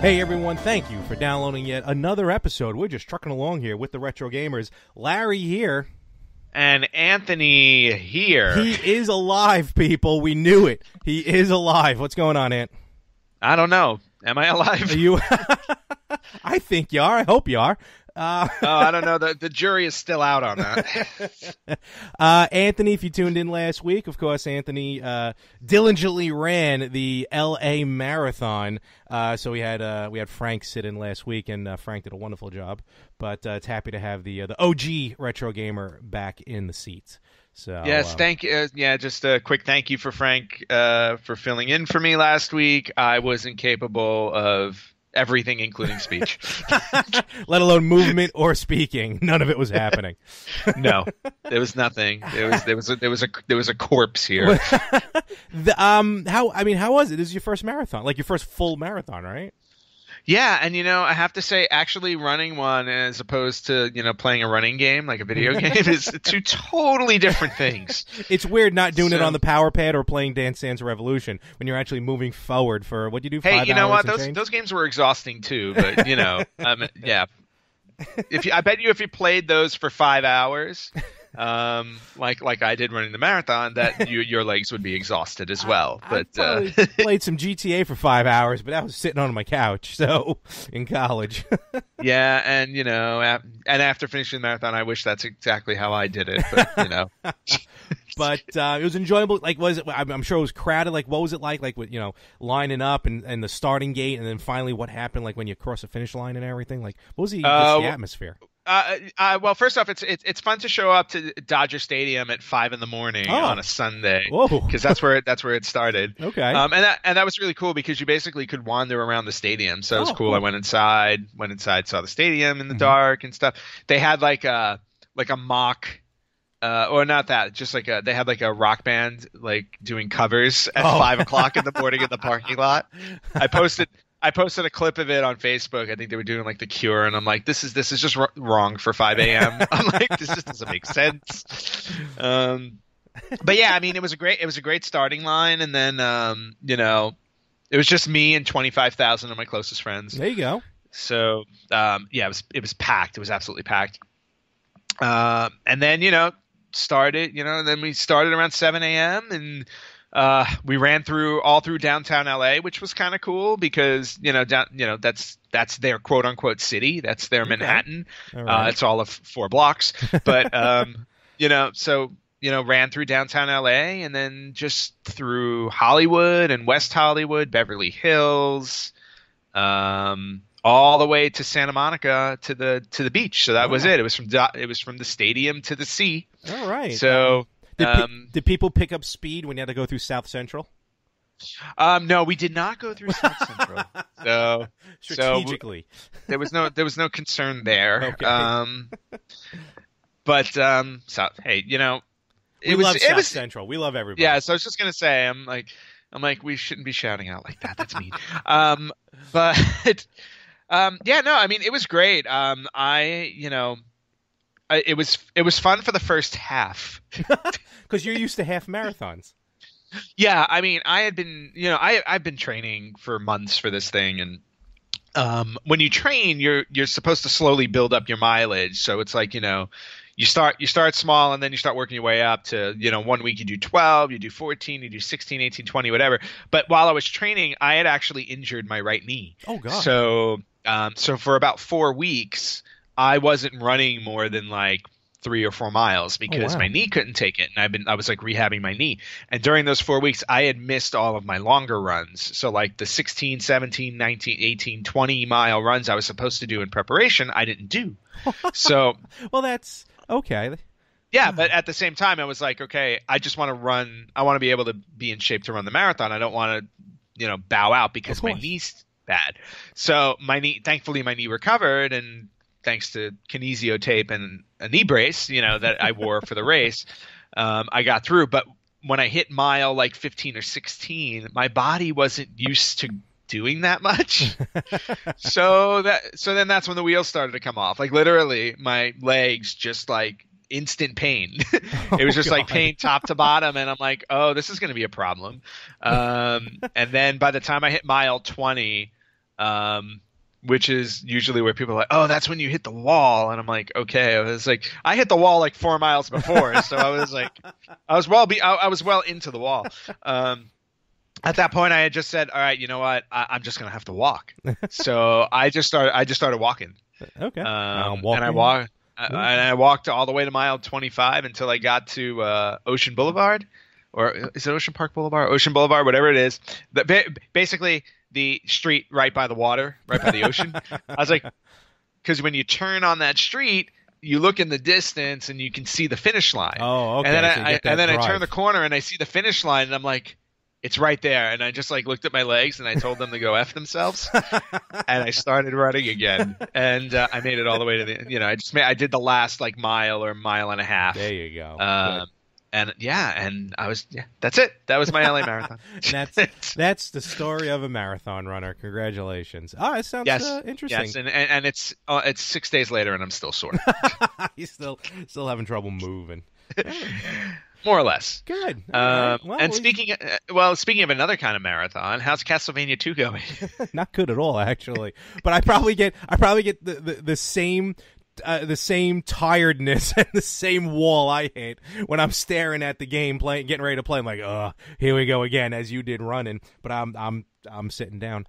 Hey everyone, thank you for downloading yet another episode. We're just trucking along here with the Retro Gamers. Larry here. And Anthony here. He is alive, people. We knew it. He is alive. What's going on, Ant? I don't know. Am I alive? Are you? I think you are. I hope you are. I don't know. The jury is still out on that. Anthony, if you tuned in last week, of course, Anthony diligently ran the L.A. Marathon. So we had Frank sit in last week, and Frank did a wonderful job. But it's happy to have the OG Retro Gamer back in the seats. So yes, thank you. Just a quick thank you for Frank for filling in for me last week. I was incapable of everything, including speech. Let alone movement or speaking. None of it was happening. No, there was nothing. There was a corpse here. How was it? This is your first marathon, like your first full marathon, right? Yeah, and I have to say, actually running one as opposed to playing a running game like a video game is two totally different things. It's weird not doing it on the power pad or playing Dance Dance Revolution when you're actually moving forward for what do you do? 5 hours. Hey, you know what? And those games were exhausting too, but yeah. I bet you if you played those for 5 hours, like I did running the marathon, that your legs would be exhausted as well. But I played some GTA for 5 hours, but I was sitting on my couch. So in college. Yeah, and and after finishing the marathon, I wish that's exactly how I did it. But But it was enjoyable. Like, was it? I'm sure it was crowded. Like, what was it like? Like, with lining up and the starting gate, and then finally, what happened? Like when you cross the finish line and everything. Like, what was the atmosphere? Well, first off, it's fun to show up to Dodger Stadium at 5 a.m. on a Sunday, because that's where it started. Okay, and that was really cool because you basically could wander around the stadium. So it was cool. I went inside, saw the stadium in the dark and stuff. They had like a mock. Or not that, just they had like a rock band like doing covers at 5 o'clock in the morning in the parking lot. I posted a clip of it on Facebook. I think they were doing like The Cure, and I'm like, this is just wrong for 5 a.m. I'm like, this just doesn't make sense. But yeah, I mean, it was a great starting line, and then it was just me and 25,000 of my closest friends. There you go. So it was packed. It was absolutely packed. And then then we started around 7 a.m. and we ran all through downtown LA, which was kind of cool because that's their quote unquote city, that's their Manhattan. All right. It's all of 4 blocks, but ran through downtown LA and then just through Hollywood and West Hollywood, Beverly Hills, all the way to Santa Monica to the beach. So that was it. It was from the stadium to the sea. All right. So did people pick up speed when you had to go through South Central? No, we did not go through South Central. So strategically, there was no concern there. Okay. But hey, we love South Central. We love everybody. Yeah. So I was just gonna say, I'm like, we shouldn't be shouting out like that. That's mean. But. I mean, it was great. It was fun for the first half. Because you're used to half marathons. Yeah, I mean, I had been, I've been training for months for this thing, and when you train, you're supposed to slowly build up your mileage. So it's like, you start small and then you start working your way up to, 1 week you do 12, you do 14, you do 16, 18, 20, whatever. But while I was training, I had actually injured my right knee. Oh God. So for about 4 weeks, I wasn't running more than like 3 or 4 miles because my knee couldn't take it. And I was like rehabbing my knee. And during those 4 weeks, I had missed all of my longer runs. So like the 16, 17, 19, 18, 20 mile runs I was supposed to do in preparation, I didn't do. So, well, that's okay. Yeah, but at the same time, I was like, okay, I just want to run. I want to be able to be in shape to run the marathon. I don't want to, bow out because my knee's bad. So thankfully my knee recovered, and thanks to kinesio tape and a knee brace, that I wore for the race, I got through. But when I hit mile like 15 or 16, my body wasn't used to doing that much. so then that's when the wheels started to come off. Like literally my legs just like instant pain. It was just like pain top to bottom, and I'm like, oh, this is going to be a problem. And then by the time I hit mile 20, which is usually where people are like, oh, that's when you hit the wall. And I'm like, okay. I was like, I hit the wall like 4 miles before. So I was like, I was well into the wall. At that point, I had just said, all right, you know what? I'm just going to have to walk. So I just started walking. Okay. And I walked all the way to mile 25 until I got to Ocean Boulevard, or is it Ocean Park Boulevard? Ocean Boulevard, whatever it is. Basically, the street right by the water, right by the ocean. I was like, because when you turn on that street, you look in the distance and you can see the finish line. Oh, okay. And then I turn the corner and I see the finish line, and I'm like, it's right there. And I just like looked at my legs and I told them to go F themselves. And I started running again. And I made it all the way to the, I did the last like mile or mile and a half. There you go. And I was, that's it. That was my LA marathon. That's the story of a marathon runner. Congratulations. Oh, it sounds interesting. Yes. And it's 6 days later and I'm still sore. You still having trouble moving. More or less. Good. Right. Well, and speaking of another kind of marathon, how's Castlevania 2 going? Not good at all, actually. But I probably get the same tiredness and the same wall I hit when I'm staring at the game, getting ready to play. I'm like, here we go again, as you did running. But I'm sitting down.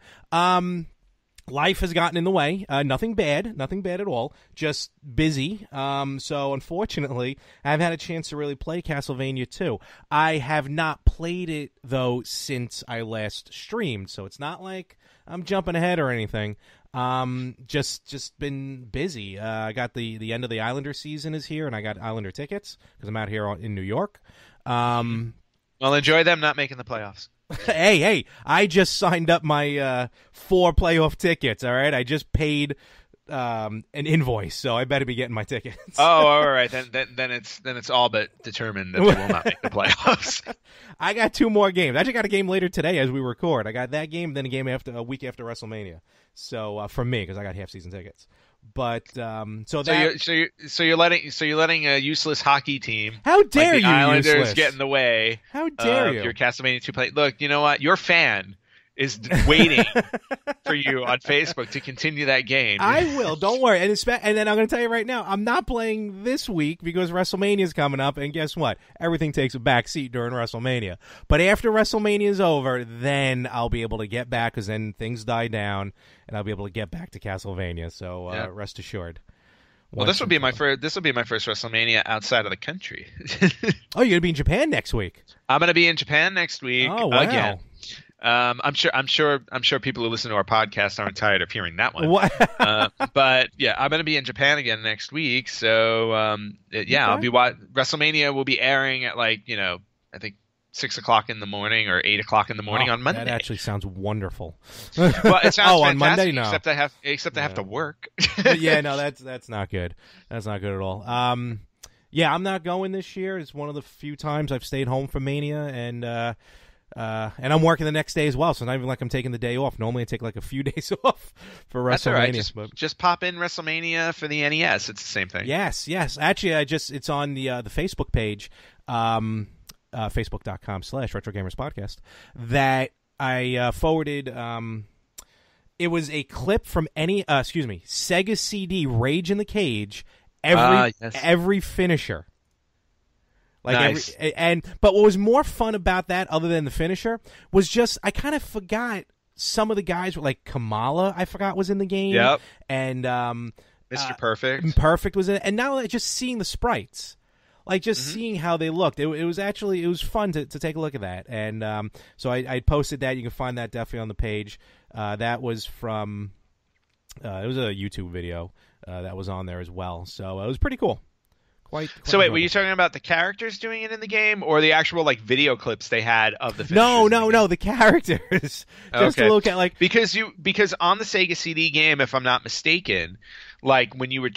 Life has gotten in the way. Nothing bad at all. Just busy. So unfortunately, I haven't had a chance to really play Castlevania 2. I have not played it though since I last streamed. So it's not like I'm jumping ahead or anything. Just been busy. I got the end of the Islander season is here, and I got Islander tickets because I'm out here in New York. Well, enjoy them not making the playoffs. Hey, I just signed up my 4 playoff tickets, all right? I just paid an invoice, so I better be getting my tickets. Oh, all right. Then it's all but determined that they will not make the playoffs. I got 2 more games. I actually got a game later today as we record. I got that game, then a game a week after WrestleMania. So for me, because I got half-season tickets. But you're letting a useless hockey team. How dare like the you? Islanders useless. Get in the way. How dare you? Your Castlevania 2 play. Look, you know what? Your fan is waiting for you on Facebook to continue that game. I will. Don't worry. And then I'm going to tell you right now, I'm not playing this week because WrestleMania is coming up. And guess what? Everything takes a back seat during WrestleMania. But after WrestleMania is over, then I'll be able to get back because then things die down and I'll be able to get back to Castlevania. So rest assured. Well, this will be my first WrestleMania outside of the country. Oh, you're going to be in Japan next week? I'm going to be in Japan next week. Oh, wow. Again. I'm sure people who listen to our podcast aren't tired of hearing that one. But yeah, I'm going to be in Japan again next week. So okay. I'll be WrestleMania will be airing at I think 6:00 in the morning or 8:00 in the morning on Monday. That actually sounds wonderful. Well, it sounds fantastic, on Monday, no. Except I have to work. Yeah, no, that's not good. That's not good at all. Yeah, I'm not going this year. It's one of the few times I've stayed home for Mania, and I'm working the next day as well, so it's not even like I'm taking the day off. Normally I take like a few days off for WrestleMania. That's all right. Just pop in WrestleMania for the NES. It's the same thing. Yes. Actually, it's on the Facebook page, facebook.com/RetroGamersPodcast, that I forwarded. It was a clip from Sega CD Rage in the Cage, every finisher. Nice. But what was more fun about that, other than the finisher, was just I kind of forgot some of the guys were like Kamala. I forgot was in the game. Yep. And Mr. Perfect. Perfect was in it, and now just seeing the sprites, seeing how they looked, it was fun to take a look at that. And so I posted that. You can find that definitely on the page. That was from it was a YouTube video that was on there as well. So it was pretty cool. Quite so wait, were you talking about the characters doing it in the game, or the actual video clips they had of the? No, the characters. Just to look at because on the Sega CD game, if I'm not mistaken, when you were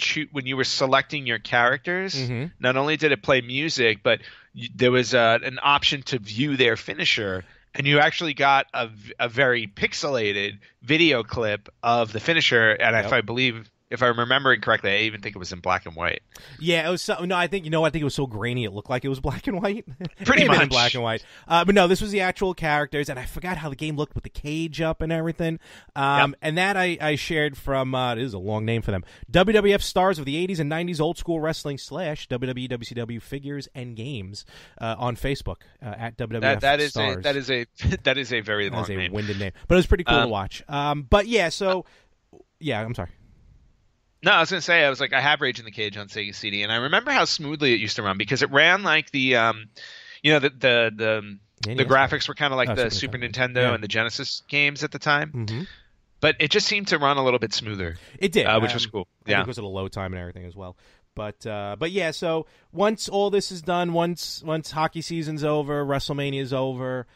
selecting your characters, not only did it play music, but there was an option to view their finisher, and you actually got a very pixelated video clip of the finisher, and if I believe if I'm remembering correctly, I even think it was in black and white. Yeah, it was. I think I think it was so grainy it looked like it was black and white. Pretty much in black and white. But no, this was the actual characters, and I forgot how the game looked with the cage up and everything. And that I shared from. This is a long name for them. WWF Stars of the 80s and 90s Old School Wrestling / WWE WCW Figures and Games on Facebook at WWF Stars. That is a very long name. Winded name, but it was pretty cool to watch. But yeah, so yeah, I'm sorry. No, I was going to say, I have Rage in the Cage on Sega CD, and I remember how smoothly it used to run because it ran like the graphics were kind of like the Super Nintendo and the Genesis games at the time. Mm-hmm. But it just seemed to run a little bit smoother. It did, which was cool. I think it was at a low time and everything as well. But yeah, so once all this is done, once hockey season's over, WrestleMania's over,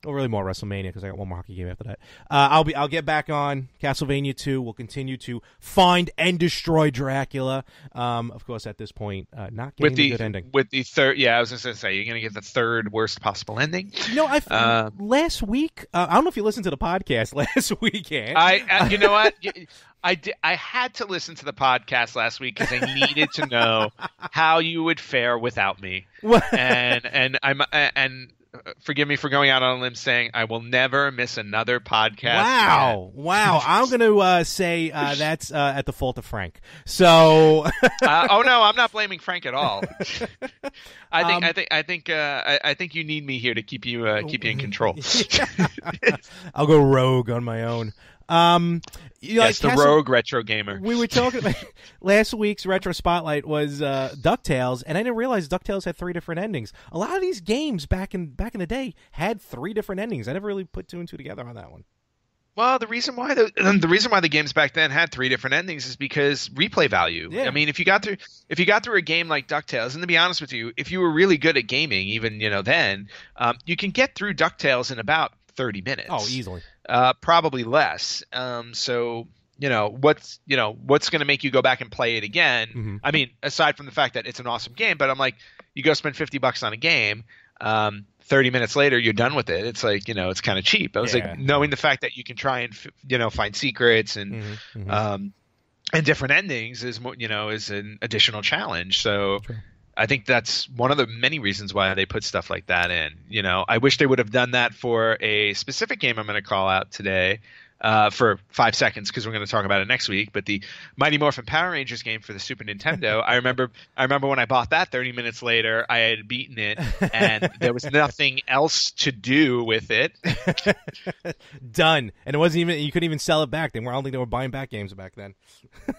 well, really more WrestleMania because I got one more hockey game after that. I'll get back on Castlevania 2. We'll continue to find and destroy Dracula. Of course, at this point, not getting a good ending. With the third, I was just going to say, you're going to get the third worst possible ending. Last week, I don't know if you listened to the podcast last weekend. You know what? I had to listen to the podcast last week because I needed to know how you would fare without me. and forgive me for going out on a limb saying I will never miss another podcast. Wow. I'm going to say that's at the fault of Frank. So, oh no, I'm not blaming Frank at all. I think you need me here to keep you in control. I'll go rogue on my own. Yes, the rogue retro gamer. We were talking about last week's retro spotlight was DuckTales, and I didn't realize DuckTales had 3 different endings. A lot of these games back in the day had 3 different endings. I never really put 2 and 2 together on that one. Well, the reason why the games back then had 3 different endings is because replay value. Yeah. I mean, if you got through a game like DuckTales, and to be honest with you, if you were really good at gaming, even then, you can get through DuckTales in about 30 minutes. Oh, easily. Probably less. So what's going to make you go back and play it again? Mm-hmm. I mean, aside from the fact that it's an awesome game, but I'm like, you go spend $50 on a game. 30 minutes later, you're done with it. It's like, it's kind of cheap. I was like, knowing the fact that you can try and find secrets and and different endings is an additional challenge. So. Sure. I think that's one of the many reasons why they put stuff like that in. I wish they would have done that for a specific game I'm going to call out today for 5 seconds because we're going to talk about it next week. But the Mighty Morphin Power Rangers game for the Super Nintendo, I remember when I bought that 30 minutes later, I had beaten it and there was nothing else to do with it. Done. And it wasn't even, you couldn't even sell it back. I don't think they were buying back games back then.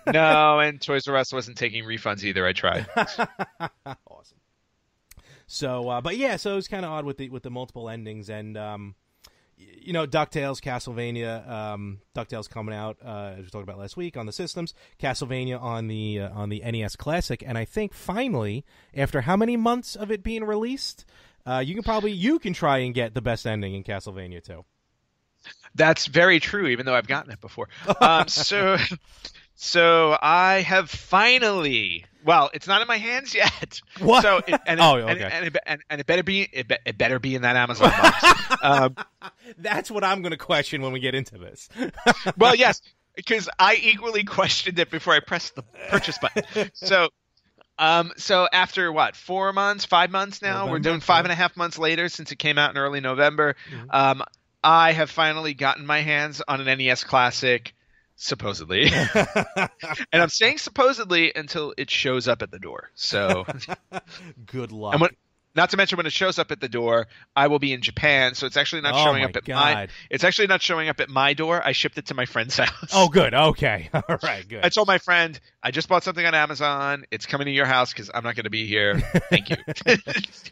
No, and Toys R Us wasn't taking refunds either. I tried. Awesome. So, but yeah, so it was kind of odd with the multiple endings and, DuckTales, Castlevania, DuckTales coming out, as we talked about last week on the systems, Castlevania on the NES Classic, and I think finally, after how many months of it being released, you can try and get the best ending in Castlevania 2. That's very true, even though I've gotten it before. So I have finally. Well, it's not in my hands yet. What? So okay. And it better be in that Amazon box. That's what I'm going to question when we get into this. Well, yes, because I equally questioned it before I pressed the purchase button. So after 4 months, 5 months now, November, we're doing 5.5 months later since it came out in early November. Mm-hmm. I have finally gotten my hands on an NES Classic. Supposedly. And I'm saying supposedly until it shows up at the door. So good luck. And not to mention when it shows up at the door, I will be in Japan, so it's actually not showing up at it's actually not showing up at my door. I shipped it to my friend's house. Oh, good. Okay. All right, good. I told my friend, I just bought something on Amazon. It's coming to your house because I'm not going to be here. Thank you.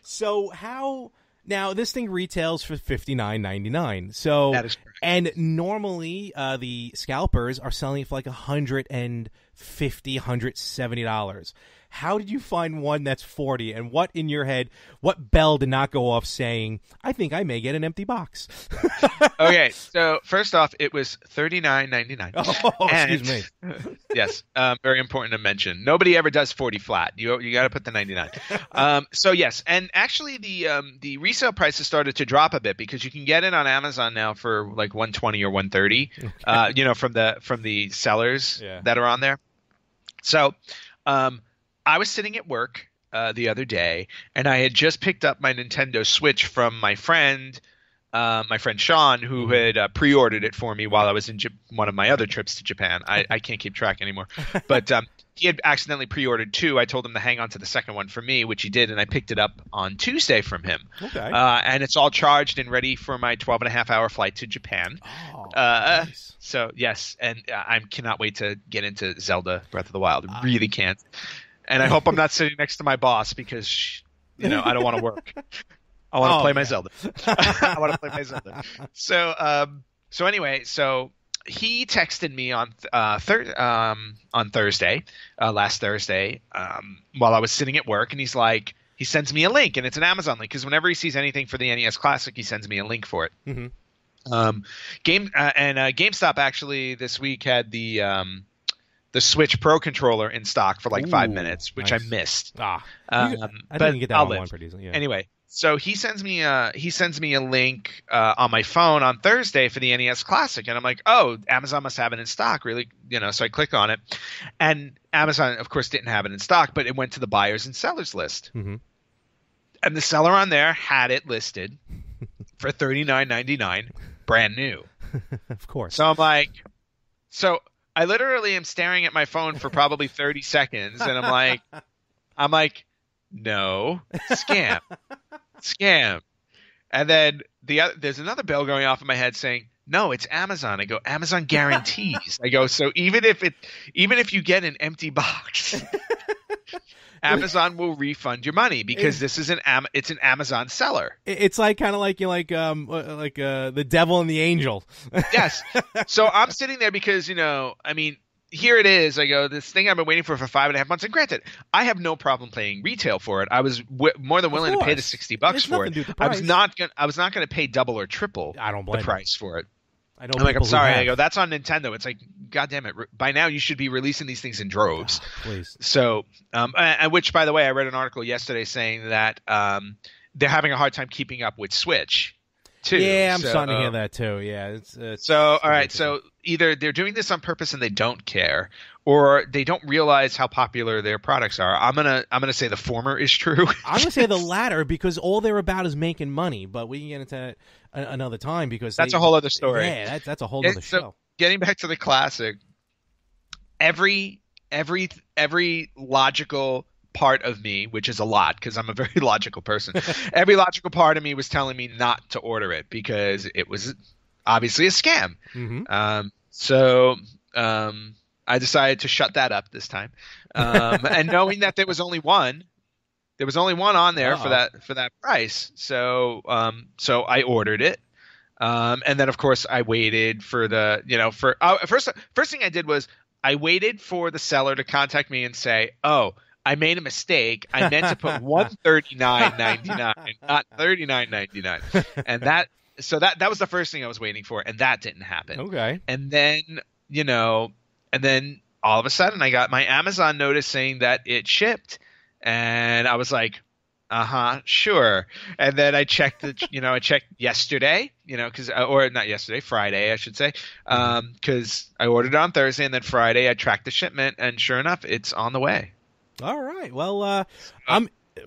So how... Now, this thing retails for $59.99. So, that is correct. And normally the scalpers are selling it for like $150. $50, $170. How did you find one that's 40? And what in your head, what bell did not go off saying, I think I may get an empty box? Okay, so first off, it was $39.99. Oh, excuse me. Yes, very important to mention. Nobody ever does 40 flat. You got to put the 99. So yes, and actually the resale prices started to drop a bit because you can get it on Amazon now for like 120 or 130. Okay. From the sellers that are on there. So, I was sitting at work the other day, and I had just picked up my Nintendo Switch from my friend Sean, who had pre-ordered it for me while I was in one of my other trips to Japan. I can't keep track anymore. But he had accidentally pre-ordered 2. I told him to hang on to the second one for me, which he did, and I picked it up on Tuesday from him. Okay. And it's all charged and ready for my 12.5-hour flight to Japan. Oh, nice. So, yes, and I cannot wait to get into Zelda Breath of the Wild. Really can't. And I hope I'm not sitting next to my boss because, I don't want to work. I want to play my Zelda. I want to play my Zelda. So anyway, he texted me on Thursday, last Thursday, while I was sitting at work, and he sends me a link, and it's an Amazon link because whenever he sees anything for the NES Classic, he sends me a link for it. Mm-hmm. GameStop actually this week had the Switch Pro controller in stock for like 5 minutes, which nice. I missed. I didn't get that on one pretty easily. Yeah. Anyway, so he sends me a link on my phone on Thursday for the NES Classic, and I'm like, oh, Amazon must have it in stock, really, So I click on it, and Amazon, of course, didn't have it in stock, but it went to the buyers and sellers list, and the seller on there had it listed for $39.99, brand new. Of course. So I'm like, I literally am staring at my phone for probably 30 seconds, and I'm like, no, scam. And then there's another bell going off in my head saying, no, it's Amazon. I go, Amazon guarantees. I go, so even if you get an empty box, Amazon will refund your money because this is it's an Amazon seller. It's like kind of like the devil and the angel. Yes. So I'm sitting there because here it is. I go, this thing I've been waiting for 5.5 months. And granted, I have no problem paying retail for it. I was more than willing to pay the $60 for it. I was not going to pay double or triple the price for it. I'm sorry. I go, that's on Nintendo. It's like, God damn it. By now, you should be releasing these things in droves. Oh, please. So, which, by the way, I read an article yesterday saying that they're having a hard time keeping up with Switch, too. Yeah, I'm starting to hear that, too. Yeah. All right. So either they're doing this on purpose and they don't care, or they don't realize how popular their products are. I'm gonna say the former is true. I'm gonna say the latter because all they're about is making money. But we can get into that another time because that's a whole other story. Yeah, that's a whole other show. Getting back to the Classic, every logical part of me, which is a lot because I'm a very logical person, every logical part of me was telling me not to order it because it was obviously a scam. Mm-hmm. So I decided to shut that up this time, and knowing that there was only one on there for that price. So I ordered it, and then of course I waited for first thing I did was I waited for the seller to contact me and say, oh, I made a mistake. I meant to put $139.99, not $39.99, and that was the first thing I was waiting for, and that didn't happen. Okay, and then all of a sudden I got my Amazon notice saying that it shipped, and I was like, sure. And then I checked I checked yesterday, or not yesterday, Friday, I should say, because I ordered it on Thursday, and then Friday I tracked the shipment, and sure enough, it's on the way. All right. Well,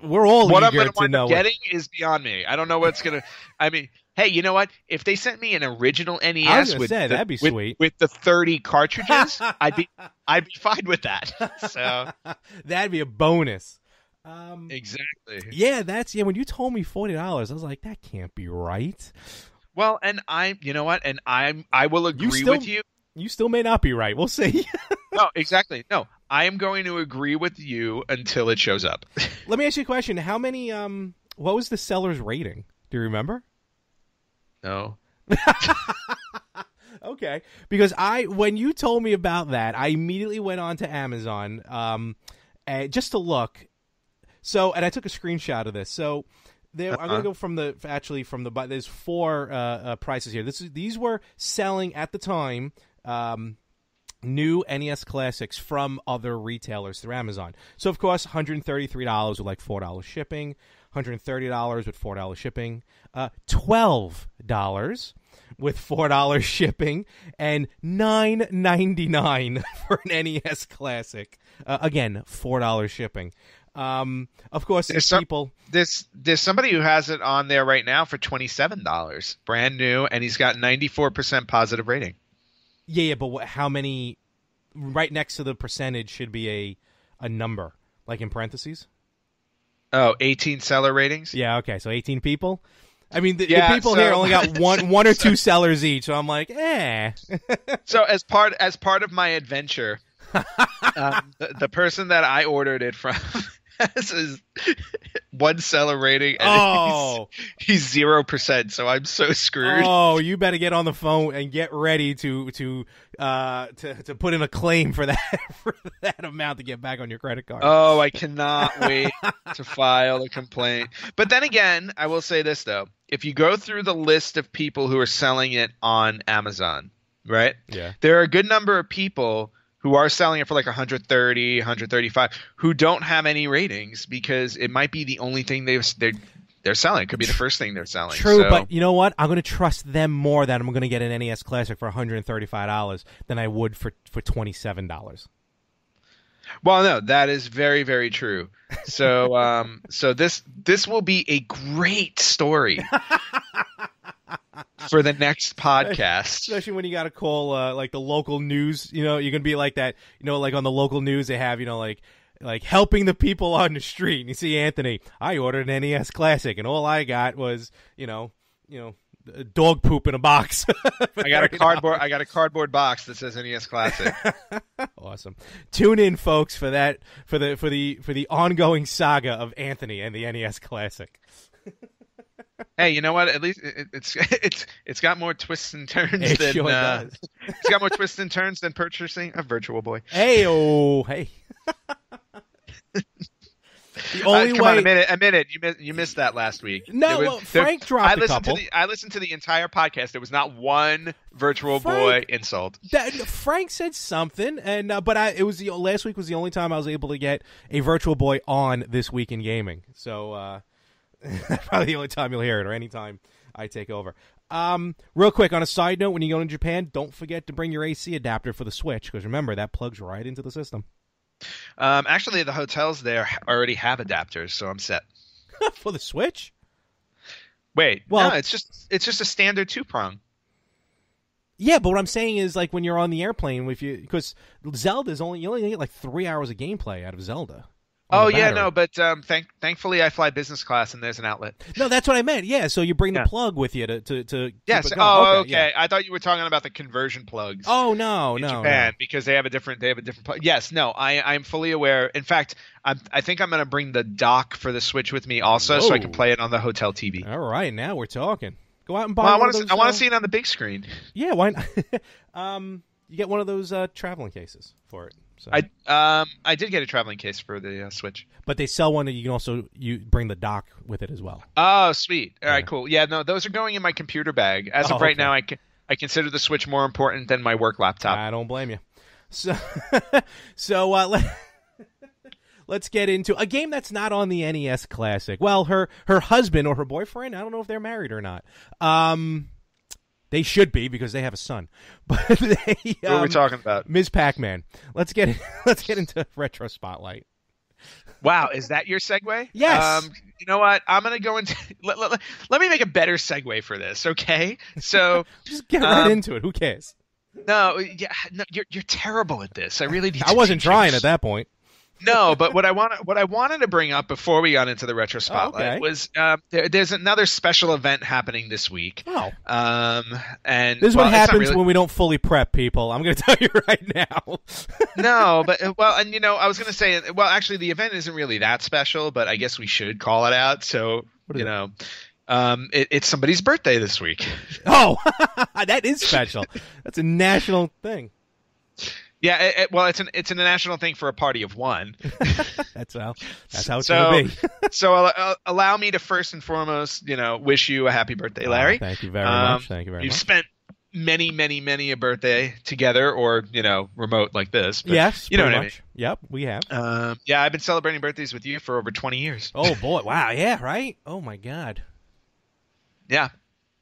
we're all what eager I'm going to to wind know. up getting is beyond me. I don't know what's going to. I mean, hey, you know what? If they sent me an original NES that'd be sweet. With the 30 cartridges, I'd be fine with that. So that'd be a bonus. Exactly. Yeah, when you told me $40, I was like, that can't be right. Well, and I will agree with you. You still may not be right. We'll see. No, exactly. No, I am going to agree with you until it shows up. Let me ask you a question. How many? What was the seller's rating? Do you remember? No. Okay, because when you told me about that, I immediately went on to Amazon just to look. So, and I took a screenshot of this. So, I'm going to go from there's 4 prices here. These were selling at the time new NES Classics from other retailers through Amazon. So, of course, $133 with like $4 shipping, $130 with $4 shipping, $12 with $4 shipping, and $9.99 for an NES Classic. Again, $4 shipping. Of course, there's somebody who has it on there right now for $27, brand new, and he's got 94% positive rating. Yeah, but how many? Right next to the percentage should be a number, like in parentheses. Oh, 18 seller ratings. Yeah, okay, so 18 people. I mean, the people here only got one or 2 sellers each, so I'm like, eh. So as part of my adventure, the person that I ordered it from has his 1 seller rating, and he's 0%. So I'm so screwed. Oh, you better get on the phone and get ready to put in a claim for that amount to get back on your credit card. Oh, I cannot wait to file a complaint. But then again, I will say this though: if you go through the list of people who are selling it on Amazon, right? Yeah, there are a good number of people who are selling it for like 130, 135, who don't have any ratings because it might be the only thing they're selling. It could be the first thing they're selling. True, but you know what? I'm going to trust them more that I'm going to get an NES Classic for $135 than I would for $27. Well, no, that is very, very true. So, so this will be a great story for the next podcast. Especially when you got to call like the local news. You know, you're going to be like that. You know, like on the local news, they have like helping the people on the street. And you see Anthony, I ordered an NES Classic, and all I got was dog poop in a box. I got a cardboard box that says NES Classic. Awesome. Tune in, folks, for the ongoing saga of Anthony and the NES Classic. Hey, you know what? At least it's got more twists and turns It sure does. It's got more twists and turns than purchasing a Virtual Boy. Hey. The only come on, a minute. You missed that last week. No, Frank dropped a couple. I listened to the entire podcast. There was not one Virtual Boy insult. Frank said something, and last week was the only time I was able to get a Virtual Boy on This Week in Gaming. So that's probably the only time you'll hear it, or any time I take over. Real quick, on a side note, when you go to Japan, don't forget to bring your AC adapter for the Switch, because remember, that plugs right into the system. Actually, the hotels there already have adapters, so I'm set. For the Switch? Wait, no, it's just a standard 2-prong. Yeah, but what I'm saying is, like, when you're on the airplane, because Zelda's you only get like 3 hours of gameplay out of Zelda. Oh yeah, no, but thankfully I fly business class and there's an outlet. No, that's what I meant. Yeah, so you bring the plug with you to yes. Keep it going. Oh, okay. Yeah. I thought you were talking about the conversion plugs. Oh no, in Japan, because they have a different plug. Yes, no, I'm fully aware. In fact, I think I'm going to bring the dock for the Switch with me also, so I can play it on the hotel TV. All right, now we're talking. Go out and buy. Well, I want to see it on the big screen. Yeah, why not? You get one of those traveling cases for it. So. I did get a traveling case for the Switch, but they sell one that you can also bring the dock with it as well. Oh, sweet! All right, cool. Yeah, no, those are going in my computer bag as of right now. I consider the Switch more important than my work laptop. I don't blame you. So, let's get into a game that's not on the NES Classic. Well, her husband or her boyfriend, I don't know if they're married or not. They should be, because they have a son. But what are we talking about? Ms. Pac-Man. Let's get into Retro Spotlight. Wow, is that your segue? Yes. You know what? I'm going to go into let me make a better segue for this, okay? So just get right into it. Who cares? No, you're terrible at this. I really need. I wasn't trying at that point. No, but what I wanted to bring up before we got into the Retro Spotlight was there's another special event happening this week. Oh. And this is what happens when we don't fully prep people. I'm going to tell you right now. No, but and I was going to say, actually, the event isn't really that special, but I guess we should call it out. So It's somebody's birthday this week. Oh, that is special. That's a national thing. Yeah, well, it's a national thing for a party of one. That's how it's gonna be. So allow me to first and foremost, wish you a happy birthday, Larry. Thank you very much. Thank you very much. You've spent many a birthday together, or remote like this. But yes, you know what much. I mean. Yep, we have. Yeah, I've been celebrating birthdays with you for over 20 years. Oh boy, wow, yeah, right. Oh my God. Yeah.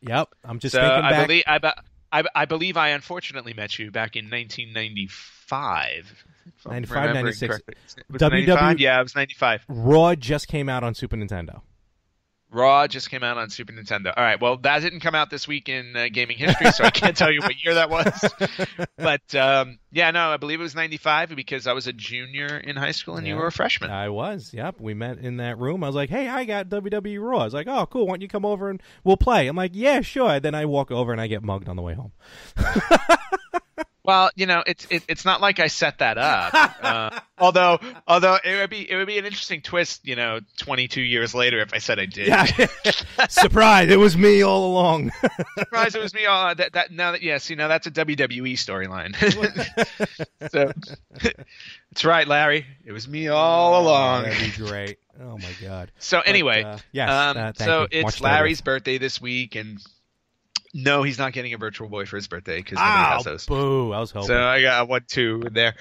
Yep. I'm just thinking back. I believe I unfortunately met you back in 1995. 95, 96. Was it 95? Yeah, it was 95. Raw just came out on Super Nintendo. Raw just came out on Super Nintendo. All right, well, that didn't come out this week in gaming history, so I can't tell you what year that was. But, I believe it was 95 because I was a junior in high school and you were a freshman. I was, yep. We met in that room. I was like, hey, I got WWE Raw. I was like, oh, cool, why don't you come over and we'll play? I'm like, yeah, sure. Then I walk over and I get mugged on the way home. Well, it's not like I set that up. Although it would be an interesting twist, 22 years later if I said I did. Yeah. Surprise! It was me all along. Surprise! It was me all. Now that's a WWE storyline. So that's right, Larry. It was me all along. That'd be great. Oh my God. So anyway, yes. So it's Larry's birthday this week, and. No, he's not getting a Virtual Boy for his birthday because nobody has those. Boo! I was hoping. So I got 1-2 in there.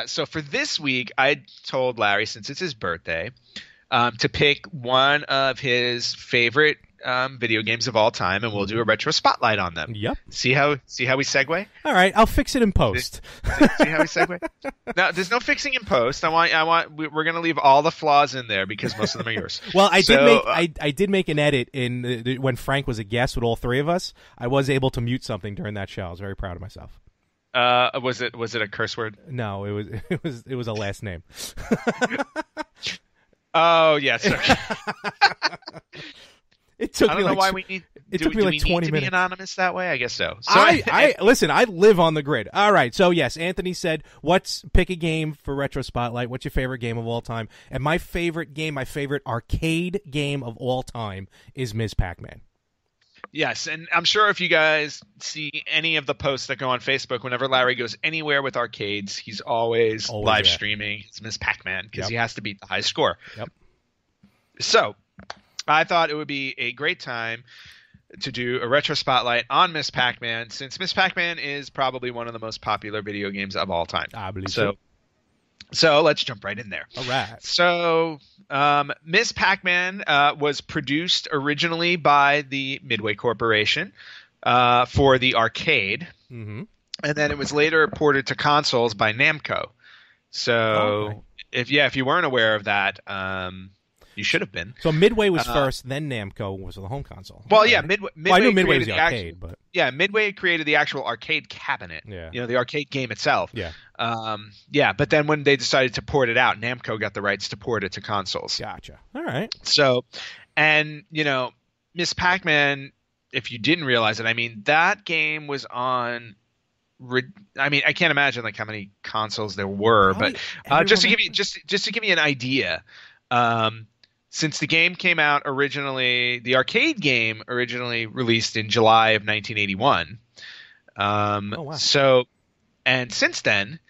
So for this week, I told Larry, since it's his birthday, to pick one of his favorite video games of all time, and we'll do a retro spotlight on them. Yep. See how we segue? All right, I'll fix it in post. See how we segue? No, there's no fixing in post. We're gonna leave all the flaws in there because most of them are yours. Well, I did make an edit in when Frank was a guest with all three of us. I was able to mute something during that show. I was very proud of myself. Was it a curse word? No, it was a last name. Oh yes. Okay. It took I don't know why we need. It took me like 20 minutes. Be anonymous that way? I guess so. Listen. I live on the grid. All right. So yes, Anthony said, pick a game for Retro Spotlight. What's your favorite game of all time? And my favorite game, my favorite arcade game of all time, is Ms. Pac-Man. Yes, and I'm sure if you guys see any of the posts that go on Facebook, whenever Larry goes anywhere with arcades, he's always live streaming his Ms. Pac-Man because he has to beat the high score. Yep. So I thought it would be a great time to do a retro spotlight on Ms. Pac-Man, since Ms. Pac-Man is probably one of the most popular video games of all time. I believe so. So let's jump right in there. All right. So Ms. Pac-Man was produced originally by the Midway Corporation for the arcade, and then it was later ported to consoles by Namco. So if you weren't aware of that, you should have been. So Midway was first, then Namco was the home console. Well, yeah, Midway. I knew Midway was the arcade, but Midway created the actual arcade cabinet. Yeah, the arcade game itself. Yeah. But then when they decided to port it out, Namco got the rights to port it to consoles. Gotcha. All right. So, and Ms. Pac-Man, if you didn't realize it, that game was on. I can't imagine like how many consoles there were, but just to give you an idea. Since the game came out originally, the arcade game originally released in July of 1981. Wow. So, and since then,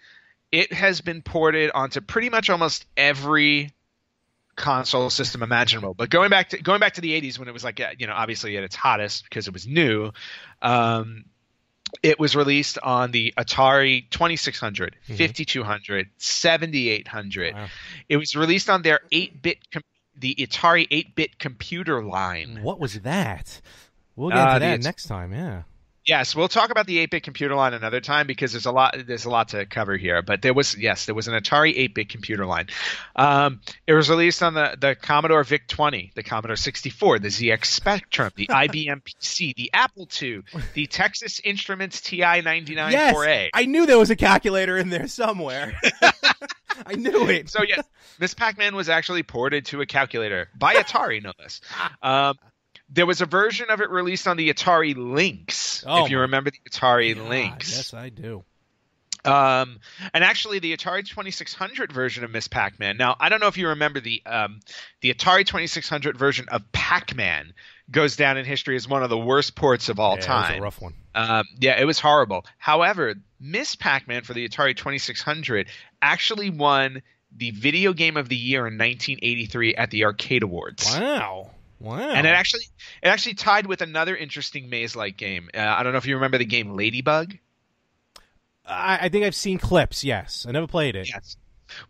it has been ported onto pretty much almost every console system imaginable. But going back to the 80s when it was like, obviously at its hottest because it was new, it was released on the Atari 2600, 5200, 7800. Wow. It was released on their 8-bit the Atari 8-bit computer line. What was that? We'll get into that next time, yeah. Yes, we'll talk about the 8-bit computer line another time because there's a lot to cover here. But there was an Atari 8-bit computer line. It was released on the Commodore VIC-20, the Commodore 64, the ZX Spectrum, the IBM PC, the Apple II, the Texas Instruments TI-99 yes, 4A. I knew there was a calculator in there somewhere. I knew it. So yes, Ms. Pac-Man was actually ported to a calculator by Atari, no less. There was a version of it released on the Atari Lynx, if you remember the Atari Lynx. Yes, I do. And actually, the Atari 2600 version of Miss Pac-Man. Now, I don't know if you remember the Atari 2600 version of Pac-Man goes down in history as one of the worst ports of all time. It was a rough one. Yeah, it was horrible. However, Miss Pac-Man for the Atari 2600 actually won the Video Game of the Year in 1983 at the Arcade Awards. Wow. And it actually tied with another interesting maze-like game. I don't know if you remember the game Ladybug. I think I've seen clips. Yes, I never played it. Yes.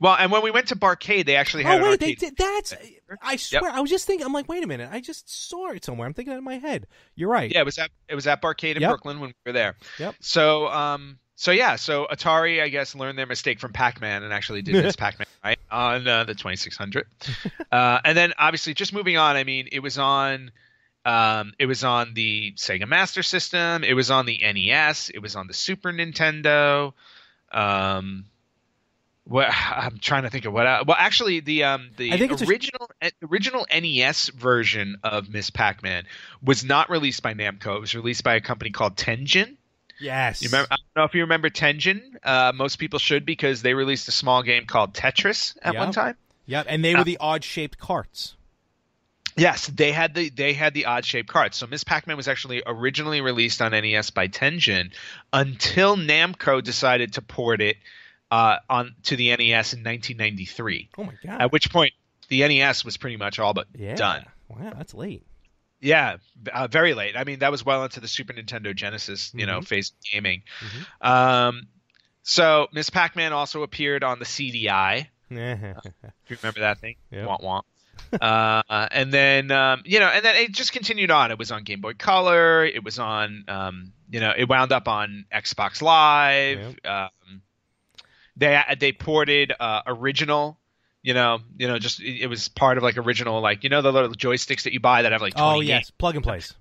Well, and when we went to Barcade, they actually had. Oh wait, an arcade. they did. That's. I swear, Yep. I was just thinking. I'm like, wait a minute. I just saw it somewhere. I'm thinking it in my head. You're right. Yeah, it was at Barcade in Yep. Brooklyn when we were there. Yep. So Atari, I guess, learned their mistake from Pac-Man and actually did this Pac-Man right on the 2600. And then obviously, just moving on. I mean, it was on the Sega Master System. It was on the NES. It was on the Super Nintendo. What I'm trying to think of what. Well, actually, the original NES version of Miss Pac-Man was not released by Namco. It was released by a company called Tengen. Yes. You remember, I don't know if you remember Tengen. Most people should, because they released a small game called Tetris at one time. Yep, and they were the odd-shaped carts. Yes, they had the odd-shaped carts. So Miss Pac-Man was actually originally released on NES by Tengen until Namco decided to port it on to the NES in 1993. Oh my god! At which point the NES was pretty much all but done. Wow, that's late. Yeah, very late. I mean, that was well into the Super Nintendo Genesis, phase of gaming. So Miss Pac-Man also appeared on the CDI. Do you remember that thing? Yep. Womp womp. And then it just continued on. It was on Game Boy Color. It was on, it wound up on Xbox Live. Yep. They ported original. Just it was part of like original, like the little joysticks that you buy that have like 20 games. Plug and plays.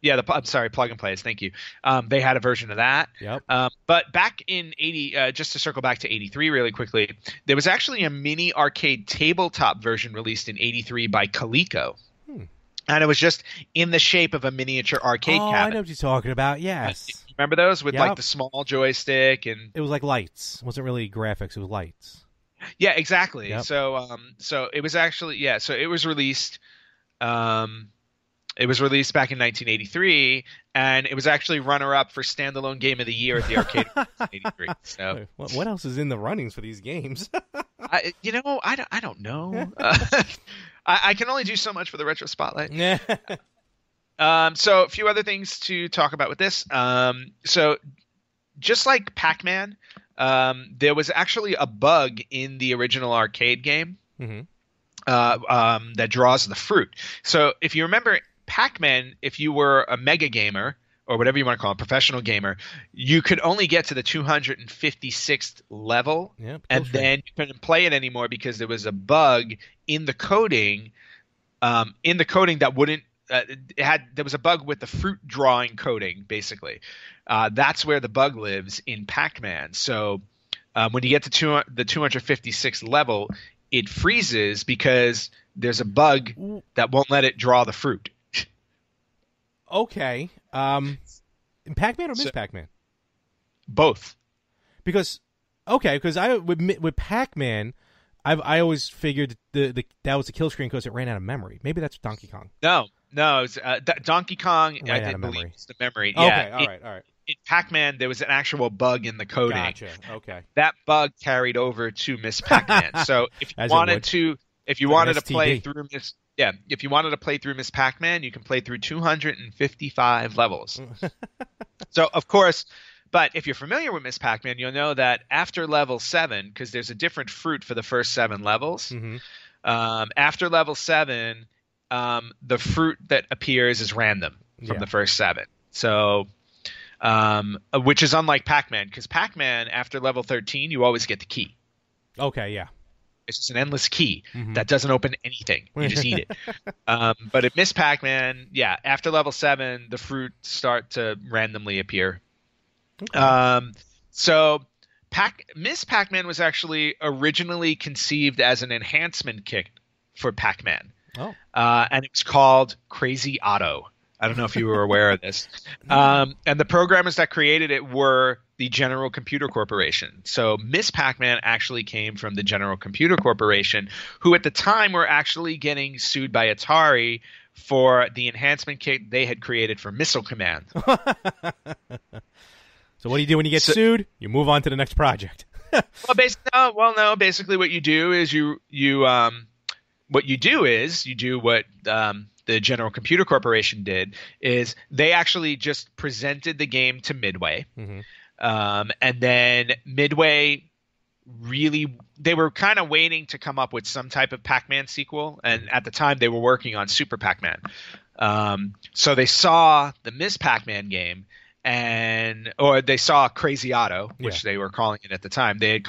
I'm sorry, plug and plays. Thank you. They had a version of that. Yep. But back in 80, just to circle back to 83 really quickly, there was actually a mini arcade tabletop version released in 83 by Coleco. And it was just in the shape of a miniature arcade cabinet. I know what you're talking about. Yes. Remember those with like the small joystick and it was like lights. It wasn't really graphics. It was lights. Yeah, exactly. Yep. So it was actually so it was released. It was released back in 1983, and it was actually runner-up for standalone game of the year at the arcade in 1983. So what else is in the runnings for these games? I don't know. I can only do so much for the Retro Spotlight. So a few other things to talk about with this. So just like Pac-Man, there was actually a bug in the original arcade game that draws the fruit. So if you remember Pac-Man, if you were a mega gamer or whatever you want to call it, professional gamer, you could only get to the 256th level, and then you couldn't play it anymore because there was a bug in the coding. That wouldn't. There was a bug with the fruit drawing coding, basically. That's where the bug lives in Pac-Man. So when you get to the 256th level, it freezes because there's a bug that won't let it draw the fruit. Okay. In Pac-Man or Miss Pac-Man? Both. Because with Pac-Man, I always figured that was the kill screen because it ran out of memory. Maybe that's Donkey Kong. No, it's Donkey Kong. I didn't believe it's the memory. Okay, yeah, all right. In Pac-Man, there was an actual bug in the coding. Gotcha. Okay. That bug carried over to Miss Pac-Man. So if you wanted to play through Miss. Yeah, if you wanted to play through Miss Pac-Man, you can play through 255 levels. So, of course, but if you're familiar with Miss Pac-Man, you'll know that after level 7, because there's a different fruit for the first 7 levels, after level 7, the fruit that appears is random from the first 7. So, which is unlike Pac-Man, because Pac-Man, after level 13, you always get the key. Okay, yeah. It's just an endless key that doesn't open anything. You just eat it. But at Miss Pac-Man, after level 7, the fruit start to randomly appear. Okay. So Miss Pac-Man was actually originally conceived as an enhancement kit for Pac-Man. Oh. And it was called Crazy Otto. I don't know if you were aware of this. And the programmers that created it were the General Computer Corporation. So Miss Pac-Man actually came from the General Computer Corporation, who at the time were actually getting sued by Atari for the enhancement kit they had created for Missile Command. So what do you do when you get sued? You move on to the next project. Basically what you do is you do what the General Computer Corporation did, is they actually just presented the game to Midway. Mm-hmm. And then Midway they were kind of waiting to come up with some type of Pac-Man sequel. And at the time they were working on Super Pac-Man. So they saw the Miss Pac-Man game or they saw Crazy Otto, which they were calling it at the time. They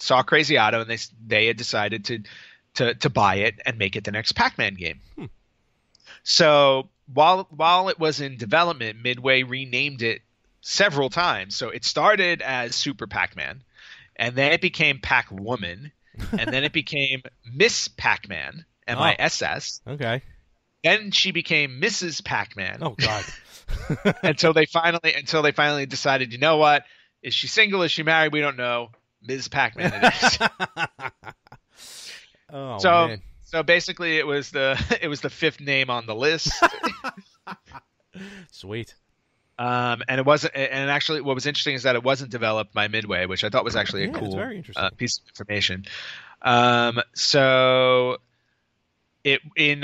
saw Crazy Otto and they had decided to buy it and make it the next Pac-Man game. So while it was in development, Midway renamed it several times. So it started as Super Pac-Man, and then it became Pac-Woman, and then it became Miss Pac-Man, MISS. Okay. Then she became Mrs. Pac-Man. Oh God. until they finally decided, you know what? Is she single? Is she married? We don't know. Ms. Pac-Man it is. Man. So basically, it was the fifth name on the list. Sweet. And it wasn't. And actually, what was interesting is that it wasn't developed by Midway, which I thought was actually a cool piece of information. So when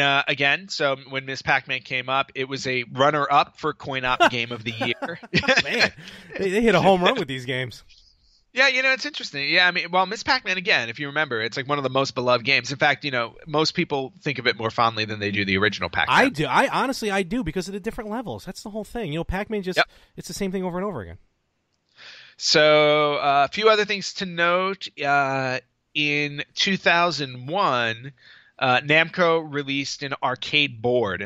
Miss Pac-Man came up, it was a runner-up for Coin-Op Game of the Year. Man, they hit a home run with these games. Yeah, it's interesting. Yeah, I mean, Miss Pac-Man, again, if you remember, it's like one of the most beloved games. In fact, most people think of it more fondly than they do the original Pac-Man. I do. I do, because of the different levels. That's the whole thing. Pac-Man it's the same thing over and over again. So a few other things to note. In 2001, Namco released an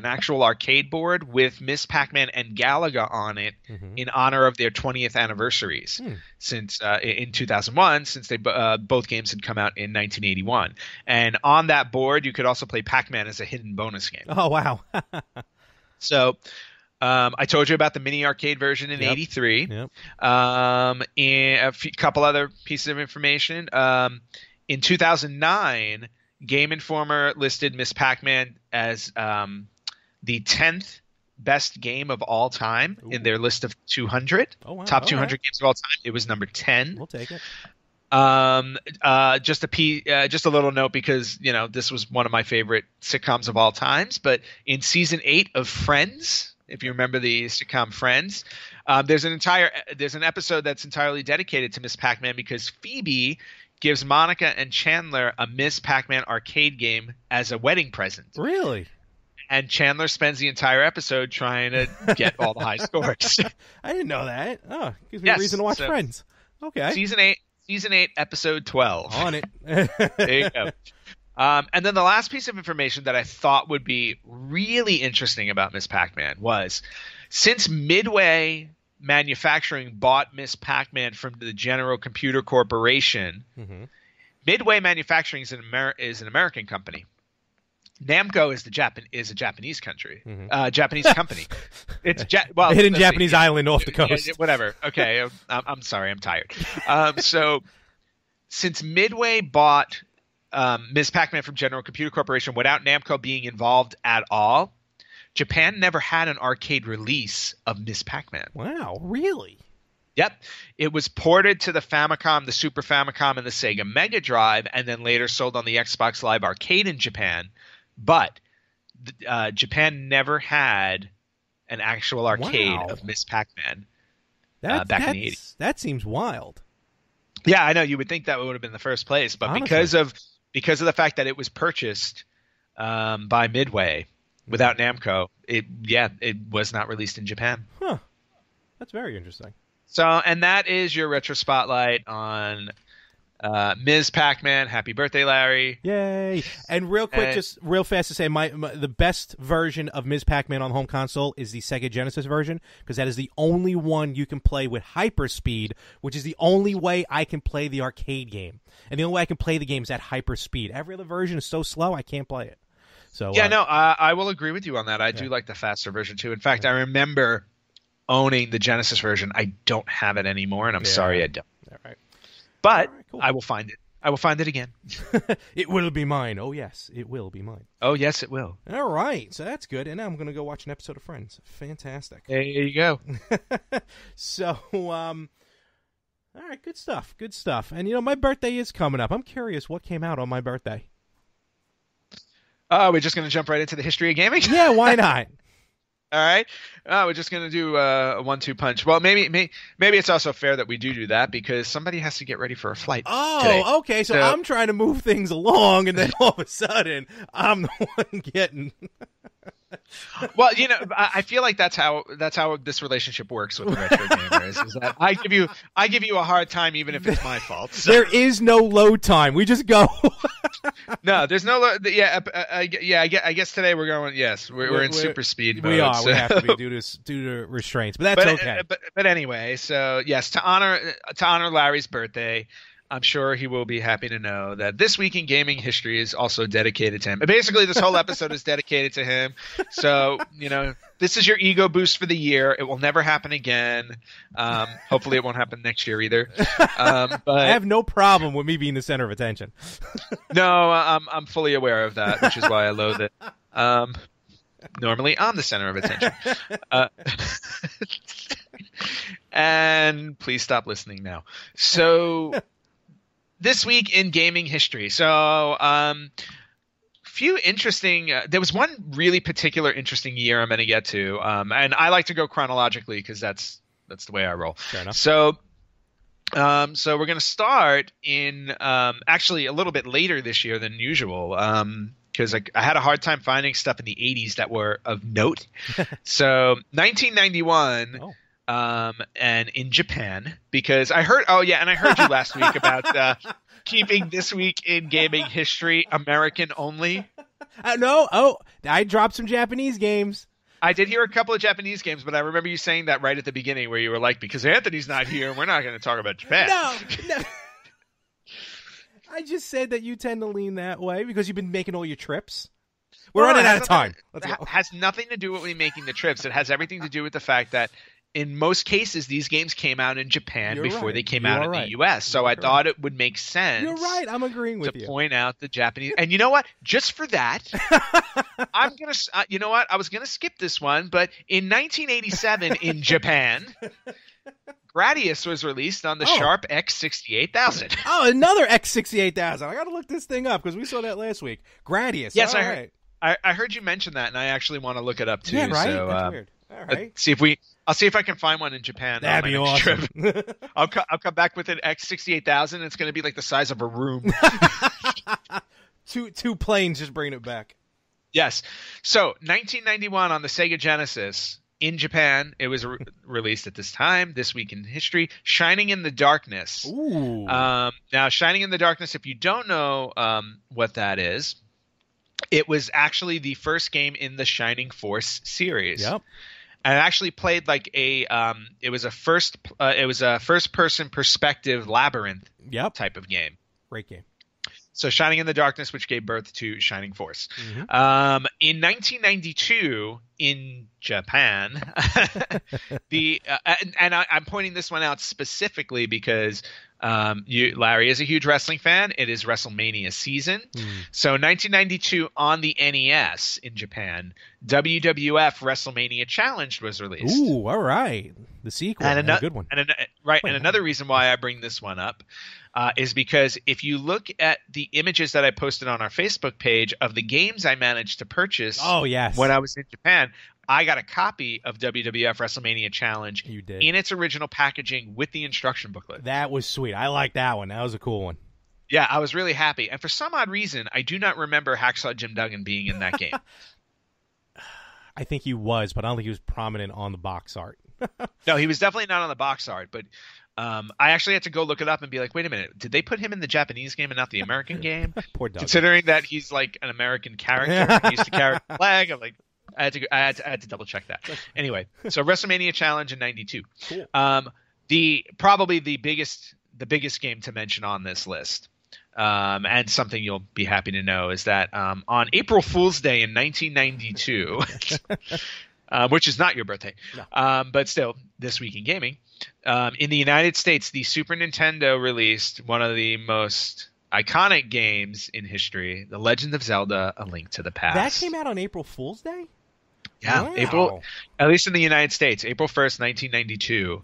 actual arcade board with Miss Pac-Man and Galaga on it in honor of their 20th anniversaries since in 2001, since they both games had come out in 1981. And on that board, you could also play Pac-Man as a hidden bonus game. Oh, wow. So I told you about the mini arcade version in 83. Yep. And a couple other pieces of information. In 2009, Game Informer listed Miss Pac-Man as the 10th best game of all time in their list of 200. Oh, wow. Top 200 games of all time. It was number 10. We'll take it. Just a little note, because this was one of my favorite sitcoms of all times. But in season 8 of Friends, if you remember the sitcom Friends, there's an episode that's entirely dedicated to Miss Pac-Man, because Phoebe gives Monica and Chandler a Miss Pac-Man arcade game as a wedding present. Really? And Chandler spends the entire episode trying to get all the high scores. I didn't know that. Oh, gives me a reason to watch Friends. Okay. Season 8, episode 12. On it. There you go. And then the last piece of information that I thought would be really interesting about Miss Pac-Man was, since Midway Manufacturing bought Miss Pac-Man from the General Computer Corporation, Midway Manufacturing is an American company. Namco is a Japanese country, Japanese company. It's a hidden Japanese island off the coast. Yeah, whatever. Okay, I'm sorry, I'm tired. So since Midway bought Miss Pac-Man from General Computer Corporation without Namco being involved at all, Japan never had an arcade release of Miss Pac-Man. Wow, really? Yep. It was ported to the Famicom, the Super Famicom, and the Sega Mega Drive, and then later sold on the Xbox Live Arcade in Japan. But Japan never had an actual arcade of Miss Pac-Man back in the 80s. That seems wild. Yeah, I know. You would think that would have been the first place, but because of the fact that it was purchased by Midway without Namco, it was not released in Japan. Huh. That's very interesting. So, and that is your retro spotlight on Ms. Pac-Man. Happy birthday, Larry! Yay! And real quick, just real fast to say, the best version of Ms. Pac-Man on home console is the Sega Genesis version, because that is the only one you can play with hyperspeed, which is the only way I can play the arcade game, and the only way I can play the game is at hyperspeed. Every other version is so slow I can't play it. So yeah, no, I will agree with you on that. I do like the faster version too. In fact, I remember owning the Genesis version. I don't have it anymore, and I'm sorry I don't. All right. But All right, cool. I will find it. I will find it again. It will be mine. Oh, yes, it will be mine. Oh, yes, it will. All right, so that's good. And now I'm going to go watch an episode of Friends. Fantastic. There you go. So, all right, good stuff. Good stuff. And, my birthday is coming up. I'm curious what came out on my birthday. Oh, we're just going to jump right into the history of gaming? Yeah, why not? All right. We're just going to do a 1-2 punch. Well, maybe it's also fair that we do that because somebody has to get ready for a flight today. Okay. So I'm trying to move things along, and then all of a sudden, I'm the one getting... Well, I feel like that's how this relationship works with the retro gamers. Is that I give you a hard time even if it's my fault. So. There is no load time. We just go. No, there's no. Yeah, I guess today we're going. Yes, we're in super speed mode. We are. So. We have to be due to restraints, but that's okay. But anyway, so yes, to honor Larry's birthday. I'm sure he will be happy to know that this week in gaming history is also dedicated to him. Basically, this whole episode is dedicated to him. So, this is your ego boost for the year. It will never happen again. Hopefully, it won't happen next year either. But I have no problem with me being the center of attention. No, I'm fully aware of that, which is why I loathe it. Normally, I'm the center of attention. And please stop listening now. So... This week in gaming history. So, few interesting. There was one really particular interesting year I'm going to get to, and I like to go chronologically because that's the way I roll. Fair enough. So we're going to start in actually a little bit later this year than usual. Because I had a hard time finding stuff in the 80s that were of note. So 1991. Oh. And in Japan, because I heard you last week about keeping this week in gaming history American only. No, I dropped some Japanese games. I did hear a couple of Japanese games, but I remember you saying that right at the beginning where you were like, because Anthony's not here, we're not going to talk about Japan. No. I just said that you tend to lean that way because you've been making all your trips. We're running out of time. It has nothing to do with me making the trips. It has everything to do with the fact that in most cases, these games came out in Japan before they came out in the U.S. So I thought it would make sense. You're right. I'm agreeing with you. To point out the Japanese. And you know what? Just for that, I'm going to – you know what? I was going to skip this one. But in 1987 in Japan, Gradius was released on the Sharp X68000. Oh, another X68000. I got to look this thing up because we saw that last week. Gradius. Yes, I heard you mention that, and I actually want to look it up too. Yeah, right? So, that's weird. All right. I'll see if I can find one in Japan. That'd be awesome. I'll come back with an X68000. It's going to be like the size of a room. Two planes just bringing it back. Yes. So 1991 on the Sega Genesis in Japan. It was released at this time. This week in history. Shining in the Darkness. Ooh. Now, Shining in the Darkness. If you don't know what that is, it was actually the first game in the Shining Force series. Yep. And it actually played like it was a first person perspective labyrinth type of game. Great game. So Shining in the Darkness, which gave birth to Shining Force. Mm-hmm. In 1992 in Japan, I'm pointing this one out specifically because Larry is a huge wrestling fan. It is WrestleMania season. So 1992 on the NES in Japan, WWF WrestleMania Challenge was released. Ooh, all right. The sequel, and a good one. And another reason why I bring this one up is because if you look at the images that I posted on our Facebook page of the games I managed to purchase when I was in Japan, I got a copy of WWF WrestleMania Challenge in its original packaging with the instruction booklet. That was sweet. I like that one. That was a cool one. Yeah, I was really happy. And for some odd reason, I do not remember Hacksaw Jim Duggan being in that game. I think he was, but I don't think he was prominent on the box art. No, he was definitely not on the box art, but I actually had to go look it up and be like, wait a minute, did they put him in the Japanese game and not the American game? Poor Duggan. Considering that he's like an American character, he used to carry the flag. I'm like, I had to double check that. Anyway, so WrestleMania Challenge in '92. Cool. Probably the biggest game to mention on this list. And something you'll be happy to know is that on April Fool's Day in 1992, which is not your birthday, No. but still this week in gaming, in the United States, the Super Nintendo released one of the most iconic games in history, The Legend of Zelda: A Link to the Past. That came out on April Fool's Day? Yeah, Wow. April, at least in the United States, April 1st, 1992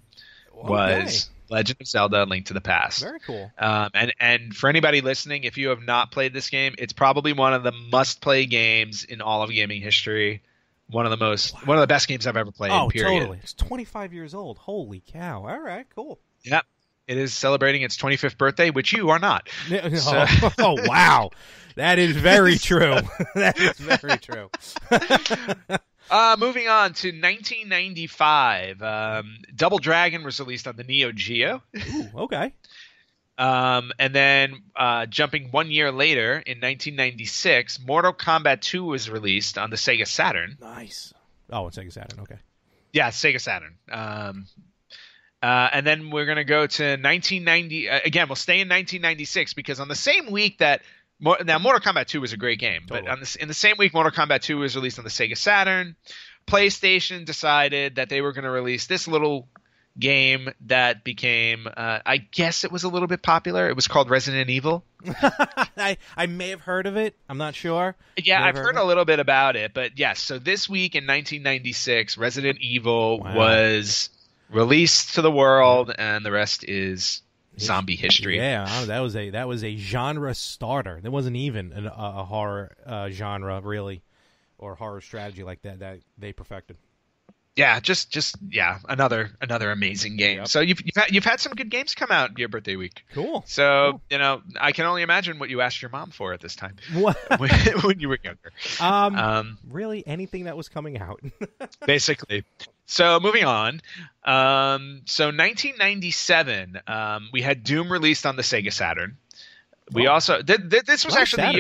was Legend of Zelda: A Link to the Past. Very cool. And for anybody listening, if you have not played this game, it's probably one of the must-play games in all of gaming history. One of the best games I've ever played. Oh, period. Totally. It's 25 years old. Holy cow! All right, cool. Yep, it is celebrating its 25th birthday, which you are not. So. Oh, wow, that is very true. That is very true. Moving on to 1995, Double Dragon was released on the Neo Geo. Ooh, okay. And then jumping 1 year later, in 1996, Mortal Kombat 2 was released on the Sega Saturn. Nice. Oh, it's Sega Saturn. Okay. Yeah, Sega Saturn. And then we're going to go to 1990. Again, we'll stay in 1996 because on the same week that now, Mortal Kombat 2 was a great game, Totally. but in the same week Mortal Kombat 2 was released on the Sega Saturn, PlayStation decided that they were going to release this little game that became, I guess it was a little bit popular. It was called Resident Evil. I may have heard of it. I'm not sure. Yeah, I've heard a little bit about it, but yes. So this week in 1996, Resident Evil was released to the world, and the rest is zombie history. Yeah, that was a genre starter. There wasn't even a horror genre really, or horror strategy like that they perfected. Yeah, just another amazing game. Yep. So you've had some good games come out your birthday week. Cool. So cool. I can only imagine what you asked your mom for at this time. What? when you were younger. Really, anything that was coming out. Basically. So moving on. So 1997, we had Doom released on the Sega Saturn. We also this was actually Saturn.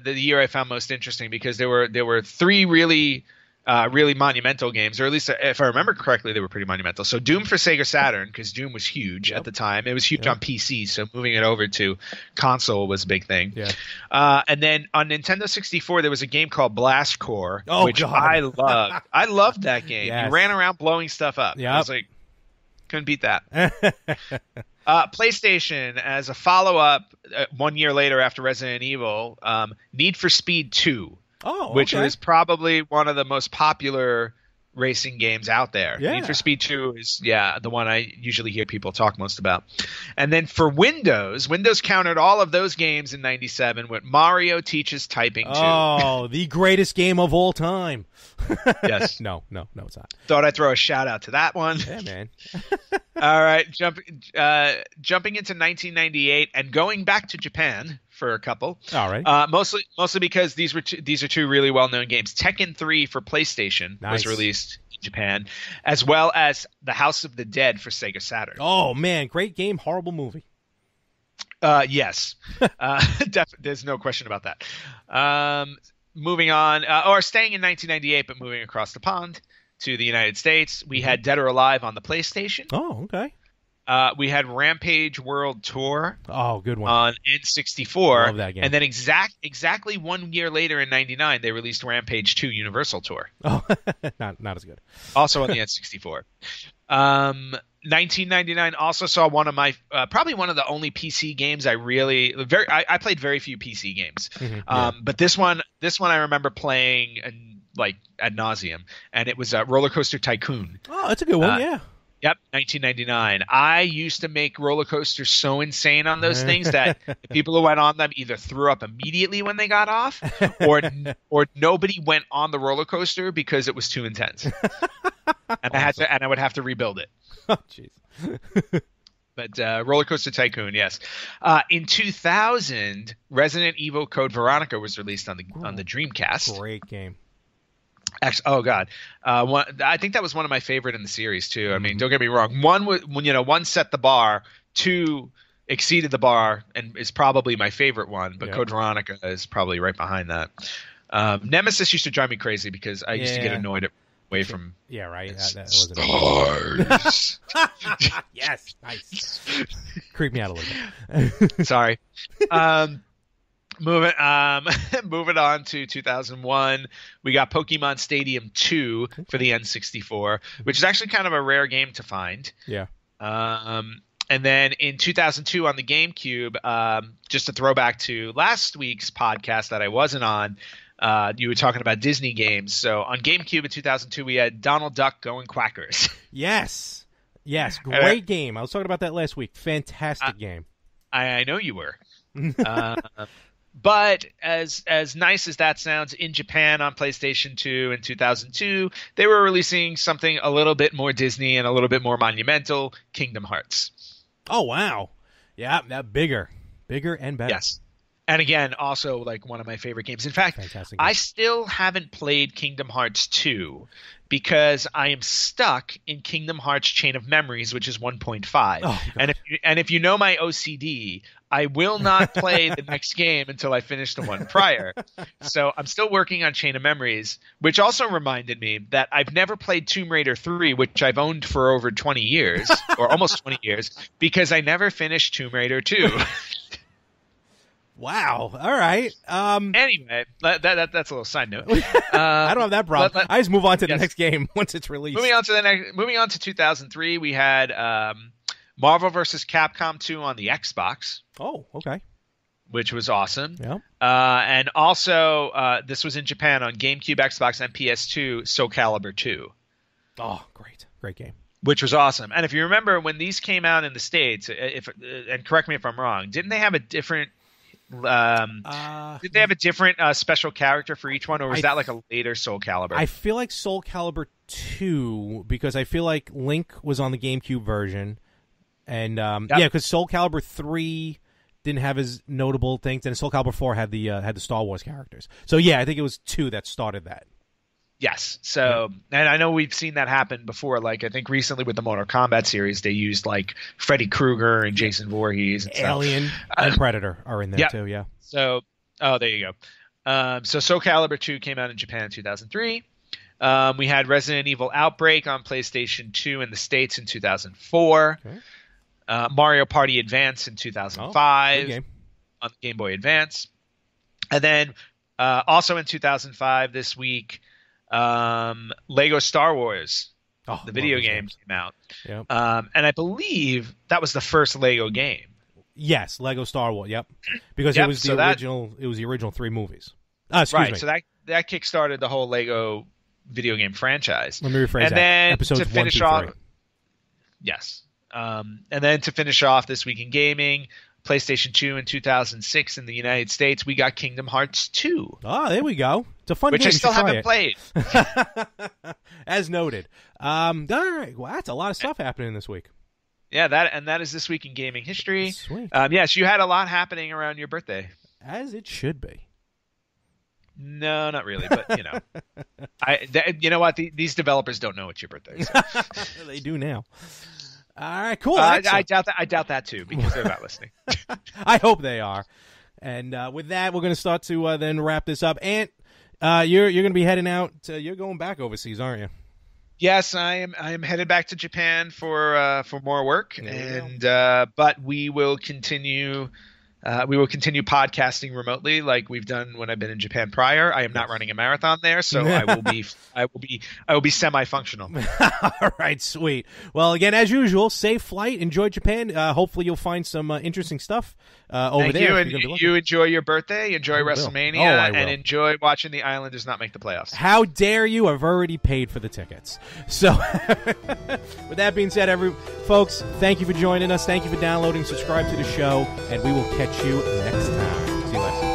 The year I found most interesting because there were three really monumental games, or at least if I remember correctly, they were pretty monumental. So Doom for Sega Saturn, because Doom was huge at the time. It was huge on PC, so moving it over to console was a big thing. Yeah. And then on Nintendo 64, there was a game called Blast Corps, which God. I loved. I loved that game. Yes. You ran around blowing stuff up. Yep. I was like, couldn't beat that. PlayStation, as a follow-up 1 year later after Resident Evil, Need for Speed 2. Which was probably one of the most popular racing games out there. Yeah. Need for Speed 2 is the one I usually hear people talk most about. And then for Windows countered all of those games in 97 with Mario Teaches Typing 2. Oh, the greatest game of all time. Yes. No, it's not. Thought I'd throw a shout out to that one. Yeah, man. All right, jumping into 1998 and going back to Japan for a couple. All right. Mostly because these are two really well-known games. Tekken 3 for PlayStation was released in Japan, as well as The House of the Dead for Sega Saturn. Oh man, great game, horrible movie. Yes. There's no question about that. Moving on, or staying in 1998, but moving across the pond to the United States, we had Dead or Alive on the PlayStation. Oh, okay. We had Rampage World Tour. Oh, good one. On N64. Love that game. And then exactly 1 year later in 99, they released Rampage 2 Universal Tour. Oh, not as good. Also on the N64. 1999 also saw one of my probably one of the only PC games I played very few PC games. Mm-hmm, but this one I remember playing like ad nauseum, and it was Roller Coaster Tycoon. Oh, that's a good one. Yeah. Yep, 1999. I used to make roller coasters so insane on those things that the people who went on them either threw up immediately when they got off, or nobody went on the roller coaster because it was too intense, and I would have to rebuild it. Oh, jeez. But Roller Coaster Tycoon, yes. In 2000, Resident Evil Code Veronica was released on the Dreamcast. Great game. Actually, oh god, I think that was one of my favorite in the series too. I mean, don't get me wrong. One set the bar, two exceeded the bar, and is probably my favorite one. But Code Veronica is probably right behind that. Nemesis used to drive me crazy because I used to get annoyed away from. Yeah, right. That wasn't Stars. Yes, nice. Creep me out a little bit. Sorry. Moving on to 2001, we got Pokemon Stadium 2 for the N64, which is actually kind of a rare game to find. Yeah. And then in 2002 on the GameCube, just a throwback to last week's podcast that I wasn't on, you were talking about Disney games. So on GameCube in 2002, we had Donald Duck Going Quackers. Yes. Great game. I was talking about that last week. Fantastic game. I know you were. But as nice as that sounds, in Japan on PlayStation 2 in 2002, they were releasing something a little bit more Disney and a little bit more monumental, Kingdom Hearts. Oh, wow. Yeah, that bigger and better. Yes. And again, also like one of my favorite games. In fact, I still haven't played Kingdom Hearts 2 because I am stuck in Kingdom Hearts Chain of Memories, which is 1.5. Oh, and if you know my OCD, I will not play the next game until I finish the one prior. So I'm still working on Chain of Memories, which also reminded me that I've never played Tomb Raider 3, which I've owned for over 20 years, or almost 20 years, because I never finished Tomb Raider 2. Wow. All right. Anyway, that's a little side note. I don't have that problem. I just move on to the next game once it's released. Moving on to 2003, we had Marvel vs. Capcom 2 on the Xbox. Oh, okay. Which was awesome. Yeah. And also, this was in Japan on GameCube, Xbox, and PS2, Soul Calibur 2. Oh, great game. Which was awesome. And if you remember when these came out in the States, and correct me if I'm wrong, didn't they have a different did they have a different special character for each one, or was that like a later Soul Calibur? I feel like Soul Calibur 2, because I feel like Link was on the GameCube version, and yeah, because Soul Calibur 3 didn't have as notable things, and Soul Calibur 4 had the Star Wars characters. So yeah, I think it was 2 that started that. Yes. So, and I know we've seen that happen before. Like, I think recently with the Mortal Kombat series, they used like Freddy Krueger and Jason Voorhees and Alien and Predator are in there too. Yeah. So, there you go. So Soul Calibur 2 came out in Japan in 2003. We had Resident Evil Outbreak on PlayStation 2 in the States in 2004. Okay. Mario Party Advance in 2005 on the Game Boy Advance. And then also in 2005 this week, Lego Star Wars, the video game came out. Yep. And I believe that was the first Lego game. Yes, Lego Star Wars. Yep, because it was the original. It was the original 3 movies. Excuse me. So that kickstarted the whole Lego video game franchise. Let me rephrase that. And then Episodes to finish 1, 2, 3. off, yes. And then to finish off this week in gaming, PlayStation 2 in 2006 in the United States, we got Kingdom Hearts 2. Oh, there we go. It's a fun game. Which I still haven't played. As noted. All right. Well, that's a lot of stuff happening this week. Yeah, that is this week in gaming history. Sweet. Yes, you had a lot happening around your birthday. As it should be. No, not really, but you know, you know what? These developers don't know it's your birthday. So. They do now. All right, cool. I doubt that too, because they're not listening. I hope they are. And with that, we're going to start to then wrap this up. Ant, you're going to be heading out. You're going back overseas, aren't you? Yes, I am headed back to Japan for more work, but we will continue. We will continue podcasting remotely, like we've done when I've been in Japan prior. I am not running a marathon there, so I will be semi-functional. All right, sweet. Well, again, as usual, safe flight. Enjoy Japan. Hopefully, you'll find some interesting stuff over there. Thank you, and you enjoy your birthay, enjoy WrestleMania, and enjoy watching the Islanders not make the playoffs. How dare you? I've already paid for the tickets. So, with that being said, folks, thank you for joining us. Thank you for downloading. Subscribe to the show, and we will catch you next time. See you later.